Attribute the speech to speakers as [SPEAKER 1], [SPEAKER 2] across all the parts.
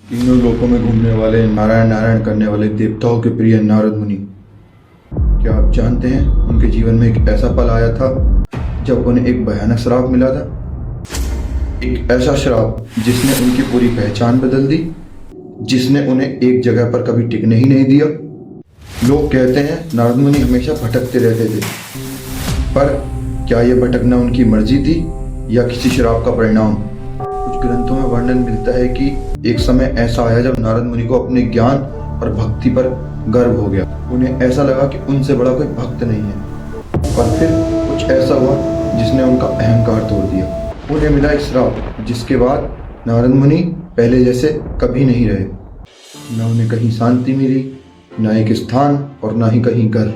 [SPEAKER 1] तीनों लोकों में घूमने वाले नारायण नारायण करने वाले देवताओं के प्रिय नारद मुनि, क्या आप जानते हैं उनके जीवन में एक ऐसा पल आया था जब उन्हें एक भयानक श्राप मिला था। एक ऐसा श्राप जिसने उनकी पूरी पहचान बदल दी, जिसने उन्हें एक जगह पर कभी टिकने ही नहीं दिया। लोग कहते हैं नारद मुनि हमेशा भटकते रहते थे, पर क्या यह भटकना उनकी मर्जी थी या किसी श्राप का परिणाम? कुछ ग्रंथों में वर्णन मिलता है कि एक समय ऐसा आया जब नारद मुनि को अपने ज्ञान और भक्ति पर गर्व हो गया। उन्हें ऐसा लगा कि उनसे बड़ा कोई भक्त नहीं है, पर फिर कुछ ऐसा हुआ जिसने उनका अहंकार तोड़ दिया। उन्हें मिला एक श्राप, जिसके बाद नारद मुनि पहले जैसे कभी नहीं रहे। न उन्हें कहीं शांति मिली, न एक स्थान और न ही कहीं घर।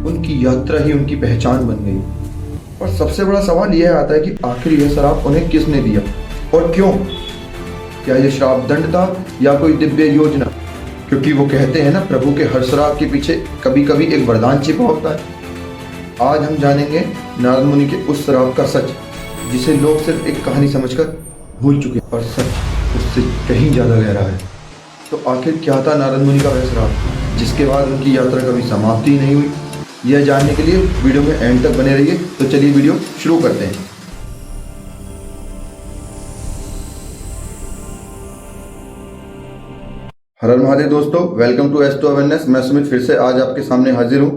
[SPEAKER 1] उनकी यात्रा ही उनकी पहचान बन गई। और सबसे बड़ा सवाल यह आता है कि आखिर यह श्राप उन्हें किसने दिया और क्यों? क्या यह श्राप दंड था या कोई दिव्य योजना? क्योंकि वो कहते हैं ना, प्रभु के हर श्राप के पीछे कभी कभी एक वरदान छिपा होता है। आज हम जानेंगे नारद मुनि के उस श्राप का सच, जिसे लोग सिर्फ एक कहानी समझकर भूल चुके हैं, और सच उससे कहीं ज्यादा गहरा है। तो आखिर क्या था नारद मुनि का वह श्राप, जिसके बाद उनकी यात्रा कभी समाप्ति ही नहीं हुई? यह जानने के लिए वीडियो में एंड तक बने रहिए। तो चलिए वीडियो शुरू करते हैं। हर हर महादेव दोस्तों, वेलकम टू एस्ट्रो अवेयरनेस। मैं सुमित फिर से आज आपके सामने हाजिर हूँ।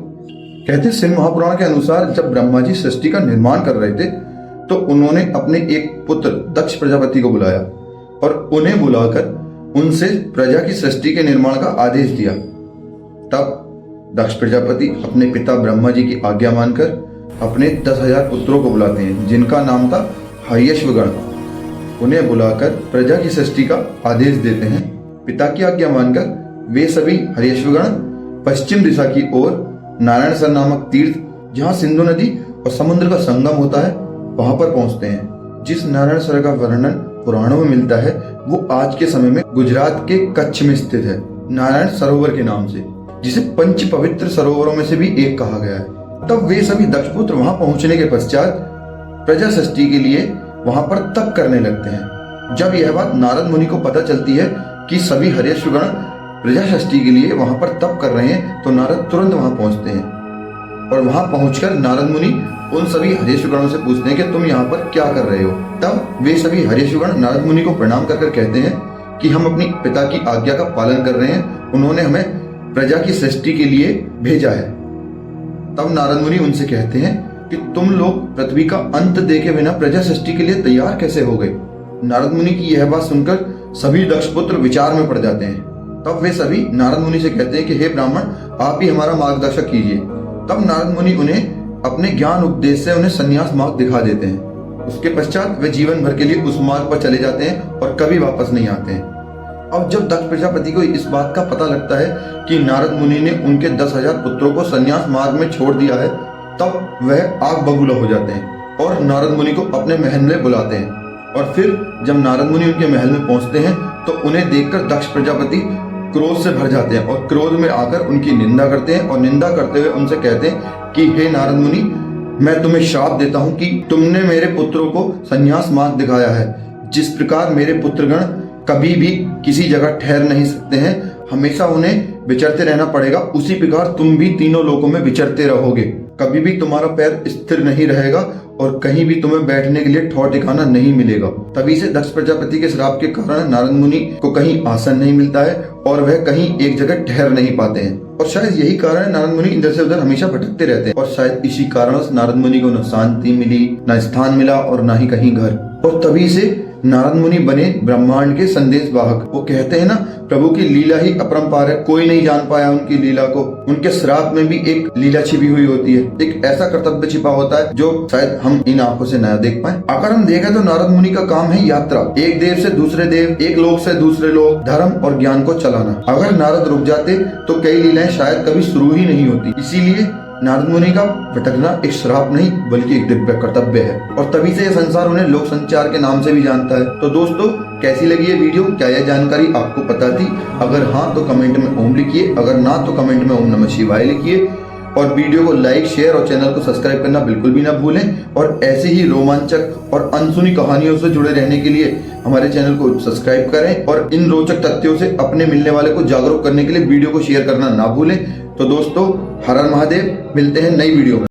[SPEAKER 1] कहते शिव महापुराण के अनुसार जब ब्रह्मा जी सृष्टि का निर्माण कर रहे थे तो उन्होंने अपने एक पुत्र दक्ष प्रजापति को बुलाया और उन्हें बुलाकर उनसे प्रजा की सृष्टि के निर्माण का आदेश दिया। तब दक्ष प्रजापति अपने पिता ब्रह्मा जी की आज्ञा मानकर अपने 10,000 पुत्रों को बुलाते हैं, जिनका नाम था हर्यश्वगण। उन्हें बुलाकर प्रजा की सृष्टि का आदेश देते हैं। पिता की आज्ञा मानकर वे सभी हर्यश्वगण पश्चिम दिशा की ओर नारायण सर नामक तीर्थ, जहाँ सिंधु नदी और समुद्र का संगम होता है, वहां पर पहुंचते हैं। जिस नारायण सर का वर्णन पुराणों में मिलता है वो आज के समय में गुजरात के कच्छ में स्थित है, नारायण सरोवर के नाम से, जिसे पंच पवित्र सरोवरों में से भी एक कहा गया है। तब वे सभी दक्षपुत्र वहां पहुंचने के पश्चात प्रजा सृष्टि के लिए वहां पर तप करने लगते हैं। जब यह बात नारद मुनि को पता चलती है कि सभी हर्यश्वगण प्रजा सृष्टि के लिए वहां पर तप कर रहे हैं, तो नारद तुरंत वहां पहुंचते हैं और वहां पहुंचकर नारद मुनि उन सभी हर्यश्वगणों से पूछते हैं कि तुम यहाँ पर क्या कर रहे हो। तब वे सभी हर्यश्वगण नारद मुनि को प्रणाम कर कहते हैं कि हम अपनी पिता की आज्ञा का पालन कर रहे हैं, उन्होंने हमें प्रजा की सृष्टि के लिए भेजा है। तब नारद मुनि उनसे कहते हैं कि तुम लोग पृथ्वी का अंत देखे बिना प्रजा सृष्टि के लिए तैयार कैसे हो गए? नारद मुनि की यह बात सुनकर सभी दक्षपुत्र विचार में पड़ जाते हैं। तब वे सभी नारद मुनि से कहते हैं कि हे ब्राह्मण, आप ही हमारा मार्गदर्शक कीजिए। तब नारद मुनि उन्हें अपने ज्ञान उपदेश से उन्हें संन्यास मार्ग दिखा देते हैं। उसके पश्चात वे जीवन भर के लिए उस मार्ग पर चले जाते हैं और कभी वापस नहीं आते हैं। अब जब दक्ष प्रजापति को इस बात का पता लगता है कि नारद मुनि ने उनके 10,000 पुत्रों को संन्यास मार्ग में छोड़ दिया है, तब वह आग बबूला हो जाते हैं और नारद मुनि को अपने महल में बुलाते हैं। और फिर जब नारद मुनि उनके महल में पहुंचते हैं तो उन्हें देखकर दक्ष प्रजापति क्रोध से भर जाते हैं और क्रोध में आकर उनकी निंदा करते हैं और निंदा करते हुए उनसे कहते हैं कि हे नारद मुनि, मैं तुम्हें श्राप देता हूँ कि तुमने मेरे पुत्रों को संन्यास मार्ग दिखाया है। जिस प्रकार मेरे पुत्रगण कभी भी किसी जगह ठहर नहीं सकते हैं, हमेशा उन्हें विचरते रहना पड़ेगा, उसी प्रकार तुम भी तीनों लोकों में विचरते रहोगे। कभी भी तुम्हारा पैर स्थिर नहीं रहेगा और कहीं भी तुम्हें बैठने के लिए ठौर ठिकाना नहीं मिलेगा। तभी से दक्ष प्रजापति के श्राप के कारण नारद मुनि को कहीं आसन नहीं मिलता है और वह कहीं एक जगह ठहर नहीं पाते हैं। और शायद यही कारण है नारद मुनि इधर से उधर हमेशा भटकते रहते हैं। और शायद इसी कारण नारद मुनि को न शांति मिली, न स्थान मिला और न ही कहीं घर। और तभी से नारद मुनि बने ब्रह्मांड के संदेश वाहक। वो कहते हैं ना, प्रभु की लीला ही अपरंपार है, कोई नहीं जान पाया उनकी लीला को। उनके श्राप में भी एक लीला छिपी हुई होती है, एक ऐसा कर्तव्य छिपा होता है जो शायद हम इन आंखों से न देख पाए। अगर हम देखें तो नारद मुनि का काम है यात्रा, एक देव से दूसरे देव, एक लोक से दूसरे लोक, धर्म और ज्ञान को चलाना। अगर नारद रुक जाते तो कई लीलाएं शायद कभी शुरू ही नहीं होती। इसीलिए नारद मुनि का भटकना एक श्राप नहीं बल्कि एक दिव्य कर्तव्य है। और तभी से यह संसार उन्हें लोक संचार के नाम से भी जानता है। तो दोस्तों, कैसी लगी ये वीडियो? क्या यह जानकारी आपको पता थी? अगर हाँ तो कमेंट में ओम लिखिए, अगर ना तो कमेंट में ओम नमः शिवाय लिखिए। और वीडियो को लाइक, शेयर और चैनल को सब्सक्राइब करना बिल्कुल भी ना भूलें। और ऐसे ही रोमांचक और अनसुनी कहानियों से जुड़े रहने के लिए हमारे चैनल को सब्सक्राइब करें और इन रोचक तथ्यों से अपने मिलने वाले को जागरूक करने के लिए वीडियो को शेयर करना ना भूलें। तो दोस्तों, हर हर महादेव, मिलते हैं नई वीडियो में।